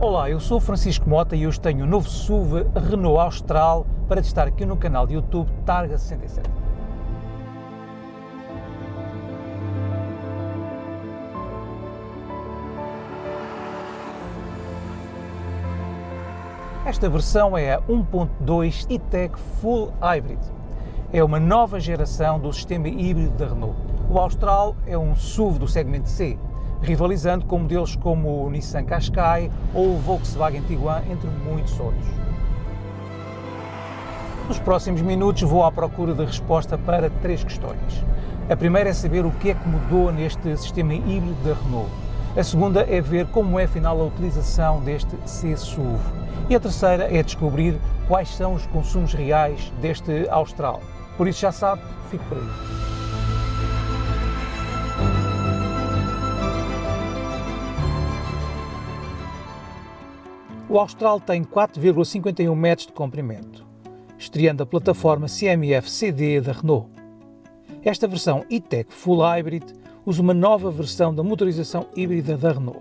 Olá, eu sou Francisco Mota e hoje tenho um novo SUV Renault Austral para testar aqui no canal de YouTube Targa 67. Esta versão é a 1.2 E-Tech Full Hybrid. É uma nova geração do sistema híbrido da Renault. O Austral é um SUV do segmento C, rivalizando com modelos como o Nissan Qashqai ou o Volkswagen Tiguan, entre muitos outros. Nos próximos minutos vou à procura de resposta para 3 questões. A primeira é saber o que é que mudou neste sistema híbrido da Renault. A segunda é ver como é afinal a utilização deste C-SUV. E a terceira é descobrir quais são os consumos reais deste Austral. Por isso já sabe, fique por aí. O Austral tem 4,51 metros de comprimento, estreando a plataforma CMF-CD da Renault. Esta versão E-Tech Full Hybrid usa uma nova versão da motorização híbrida da Renault,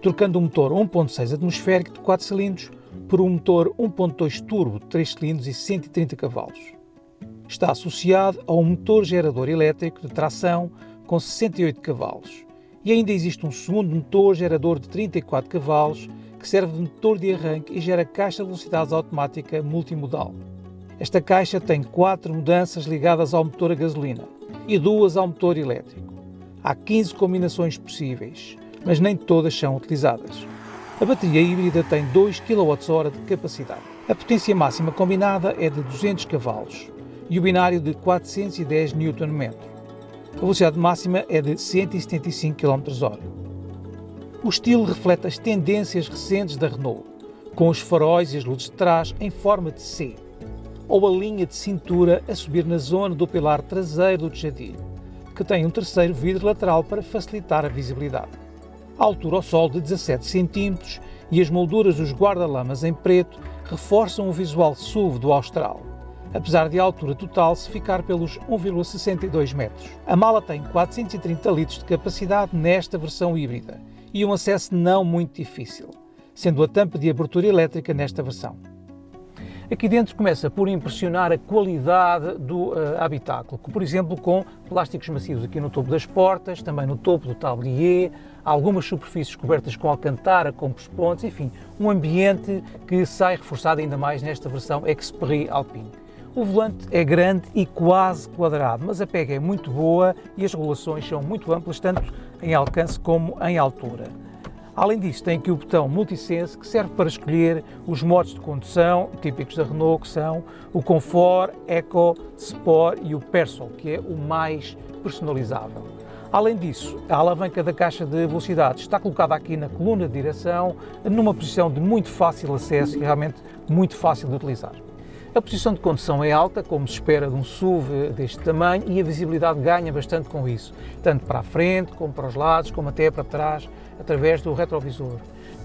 trocando um motor 1.6 atmosférico de 4 cilindros por um motor 1.2 turbo de 3 cilindros e 130 cavalos. Está associado a um motor gerador elétrico de tração com 68 cavalos e ainda existe um segundo motor gerador de 34 cavalos que serve de motor de arranque e gera caixa de velocidades automática multimodal. Esta caixa tem 4 mudanças ligadas ao motor a gasolina e 2 ao motor elétrico. Há 15 combinações possíveis, mas nem todas são utilizadas. A bateria híbrida tem 2 kWh de capacidade. A potência máxima combinada é de 200 cavalos e o binário de 410 Nm. A velocidade máxima é de 175 km/h. O estilo reflete as tendências recentes da Renault, com os faróis e as luzes de trás em forma de C, ou a linha de cintura a subir na zona do pilar traseiro do tejadilho, que tem um terceiro vidro lateral para facilitar a visibilidade. A altura ao solo de 17 cm e as molduras dos guarda-lamas em preto reforçam o visual SUV do Austral, apesar de a altura total se ficar pelos 1,62 metros. A mala tem 430 litros de capacidade nesta versão híbrida e um acesso não muito difícil, sendo a tampa de abertura elétrica nesta versão. Aqui dentro começa por impressionar a qualidade do habitáculo, por exemplo com plásticos macios aqui no topo das portas, também no topo do tablier, algumas superfícies cobertas com alcantara, com pontes, enfim, um ambiente que sai reforçado ainda mais nesta versão Xperi Alpine. O volante é grande e quase quadrado, mas a pega é muito boa e as regulações são muito amplas, tanto em alcance como em altura. Além disso, tem aqui o botão Multisense, que serve para escolher os modos de condução típicos da Renault, que são o Comfort, Eco, Sport e o Persol, que é o mais personalizável. Além disso, a alavanca da caixa de velocidades está colocada aqui na coluna de direção, numa posição de muito fácil acesso e realmente muito fácil de utilizar. A posição de condução é alta, como se espera de um SUV deste tamanho, e a visibilidade ganha bastante com isso, tanto para a frente, como para os lados, como até para trás, através do retrovisor.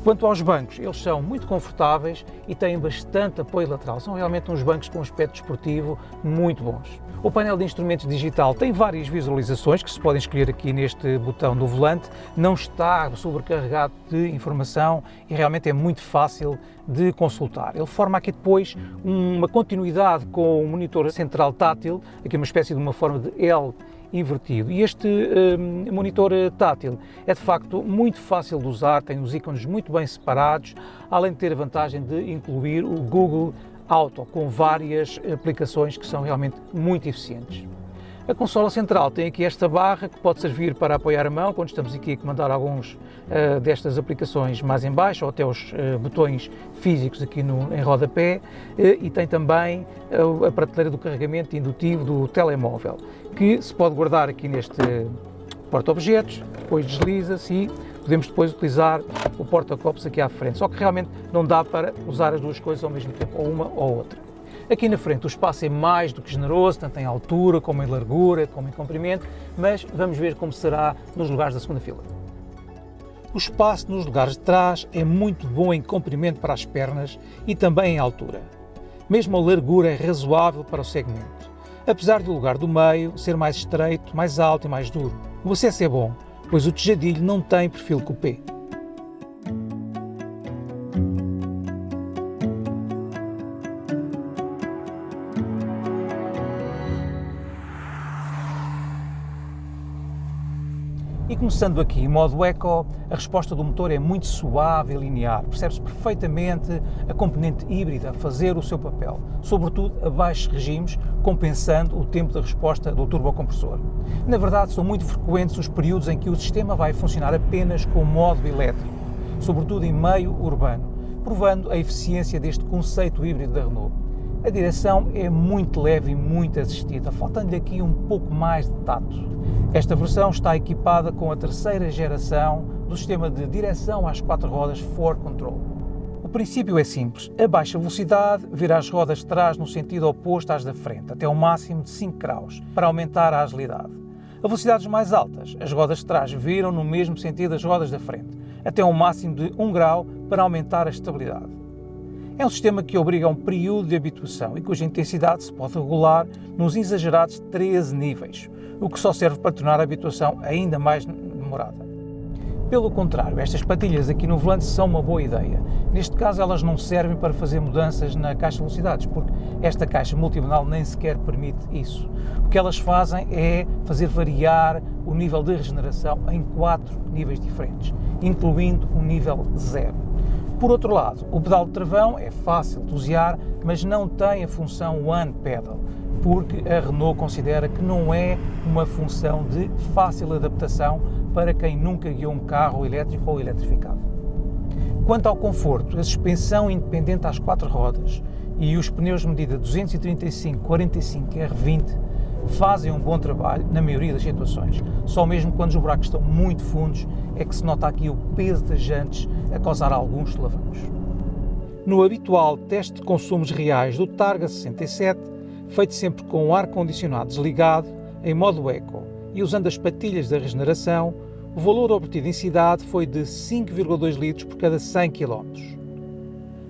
Quanto aos bancos, eles são muito confortáveis e têm bastante apoio lateral. São realmente uns bancos com aspecto esportivo muito bons. O painel de instrumentos digital tem várias visualizações que se podem escolher aqui neste botão do volante. Não está sobrecarregado de informação e realmente é muito fácil de consultar. Ele forma aqui depois uma continuidade com o monitor central tátil, aqui uma espécie de uma forma de L invertido. E este monitor tátil é de facto muito fácil de usar, tem os ícones muito bem separados, além de ter a vantagem de incluir o Google Auto, com várias aplicações que são realmente muito eficientes. A consola central tem aqui esta barra que pode servir para apoiar a mão quando estamos aqui a comandar alguns destas aplicações mais em baixo, ou até os botões físicos aqui em rodapé, e tem também a prateleira do carregamento indutivo do telemóvel, que se pode guardar aqui neste porta-objetos, depois desliza-se e podemos depois utilizar o porta-copos aqui à frente, só que realmente não dá para usar as duas coisas ao mesmo tempo, ou uma ou outra. Aqui na frente o espaço é mais do que generoso, tanto em altura, como em largura, como em comprimento, mas vamos ver como será nos lugares da segunda fila. O espaço nos lugares de trás é muito bom em comprimento para as pernas e também em altura. Mesmo a largura é razoável para o segmento, apesar do lugar do meio ser mais estreito, mais alto e mais duro. O acesso é bom, pois o tejadilho não tem perfil coupé. Estando aqui em modo Eco, a resposta do motor é muito suave e linear. Percebe-se perfeitamente a componente híbrida a fazer o seu papel, sobretudo a baixos regimes, compensando o tempo de resposta do turbocompressor. Na verdade, são muito frequentes os períodos em que o sistema vai funcionar apenas com modo elétrico, sobretudo em meio urbano, provando a eficiência deste conceito híbrido da Renault. A direção é muito leve e muito assistida, faltando-lhe aqui um pouco mais de tato. Esta versão está equipada com a terceira geração do sistema de direção às 4 rodas Force Control. O princípio é simples. A baixa velocidade vira as rodas de trás no sentido oposto às da frente, até um máximo de 5 graus, para aumentar a agilidade. A velocidades mais altas, as rodas de trás viram no mesmo sentido as rodas da frente, até um máximo de 1 grau, para aumentar a estabilidade. É um sistema que obriga a um período de habituação e cuja intensidade se pode regular nos exagerados 13 níveis, o que só serve para tornar a habituação ainda mais demorada. Pelo contrário, estas patilhas aqui no volante são uma boa ideia. Neste caso, elas não servem para fazer mudanças na caixa de velocidades, porque esta caixa multimodal nem sequer permite isso. O que elas fazem é fazer variar o nível de regeneração em 4 níveis diferentes, incluindo o nível 0. Por outro lado, o pedal de travão é fácil de usar, mas não tem a função One Pedal, porque a Renault considera que não é uma função de fácil adaptação para quem nunca guiou um carro elétrico ou eletrificado. Quanto ao conforto, a suspensão independente às 4 rodas e os pneus de medida 235/45 R20 fazem um bom trabalho na maioria das situações. Só mesmo quando os buracos estão muito fundos é que se nota aqui o peso das jantes a causar alguns solavancos. No habitual teste de consumos reais do Targa 67, feito sempre com o ar-condicionado desligado, em modo Eco e usando as patilhas da regeneração, o valor obtido em cidade foi de 5,2 litros por cada 100 km.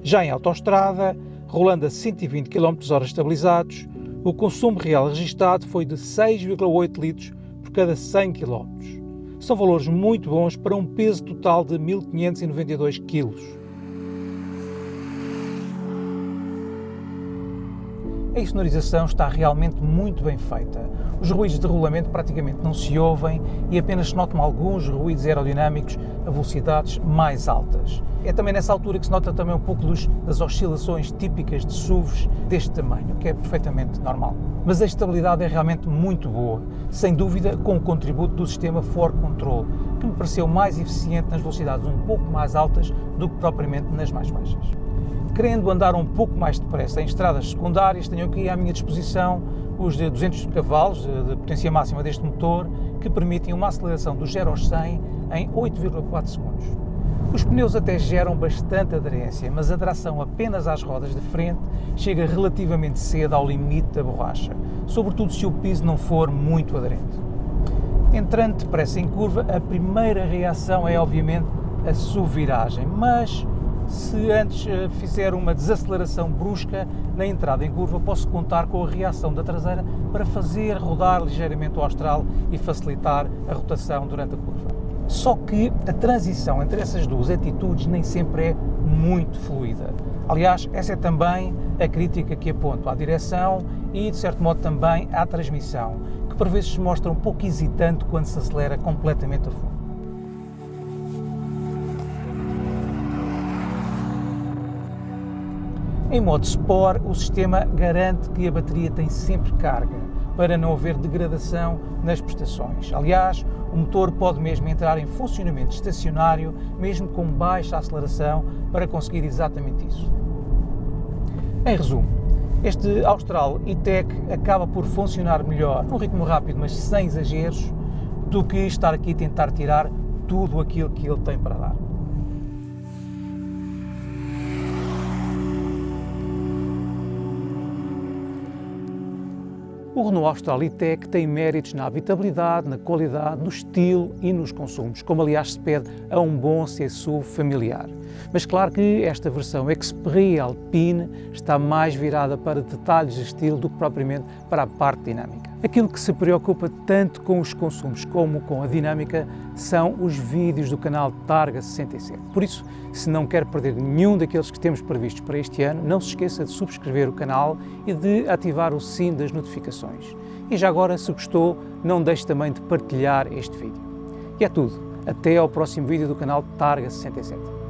Já em autoestrada, rolando a 120 km/h estabilizados, o consumo real registado foi de 6,8 litros por cada 100 km. São valores muito bons para um peso total de 1.592 kg. A insonorização está realmente muito bem feita. Os ruídos de rolamento praticamente não se ouvem e apenas se notam alguns ruídos aerodinâmicos a velocidades mais altas. É também nessa altura que se nota também um pouco das oscilações típicas de SUVs deste tamanho, que é perfeitamente normal. Mas a estabilidade é realmente muito boa, sem dúvida com o contributo do sistema Force Control, que me pareceu mais eficiente nas velocidades um pouco mais altas do que propriamente nas mais baixas. Querendo andar um pouco mais depressa em estradas secundárias, tenho aqui à minha disposição os de 200 cavalos de potência máxima deste motor, que permitem uma aceleração do 0 aos 100 em 8,4 segundos. Os pneus até geram bastante aderência, mas a tração apenas às rodas de frente chega relativamente cedo ao limite da borracha, sobretudo se o piso não for muito aderente. Entrando depressa em curva, a primeira reação é obviamente a subviragem, mas se antes fizer uma desaceleração brusca na entrada em curva, posso contar com a reação da traseira para fazer rodar ligeiramente o austral e facilitar a rotação durante a curva. Só que a transição entre essas duas atitudes nem sempre é muito fluida. Aliás, essa é também a crítica que aponto à direção e, de certo modo, também à transmissão, que por vezes se mostra um pouco hesitante quando se acelera completamente a fundo. Em modo Sport, o sistema garante que a bateria tem sempre carga, para não haver degradação nas prestações. Aliás, o motor pode mesmo entrar em funcionamento estacionário, mesmo com baixa aceleração, para conseguir exatamente isso. Em resumo, este Austral E-Tech acaba por funcionar melhor, num ritmo rápido, mas sem exageros, do que estar aqui a tentar tirar tudo aquilo que ele tem para dar. O Renault Austral E-Tech tem méritos na habitabilidade, na qualidade, no estilo e nos consumos, como aliás se pede a um bom SUV familiar. Mas claro que esta versão Xperi Alpine está mais virada para detalhes de estilo do que propriamente para a parte dinâmica. Aquilo que se preocupa tanto com os consumos como com a dinâmica são os vídeos do canal Targa 67. Por isso, se não quer perder nenhum daqueles que temos previstos para este ano, não se esqueça de subscrever o canal e de ativar o sino das notificações. E já agora, se gostou, não deixe também de partilhar este vídeo. E é tudo. Até ao próximo vídeo do canal Targa 67.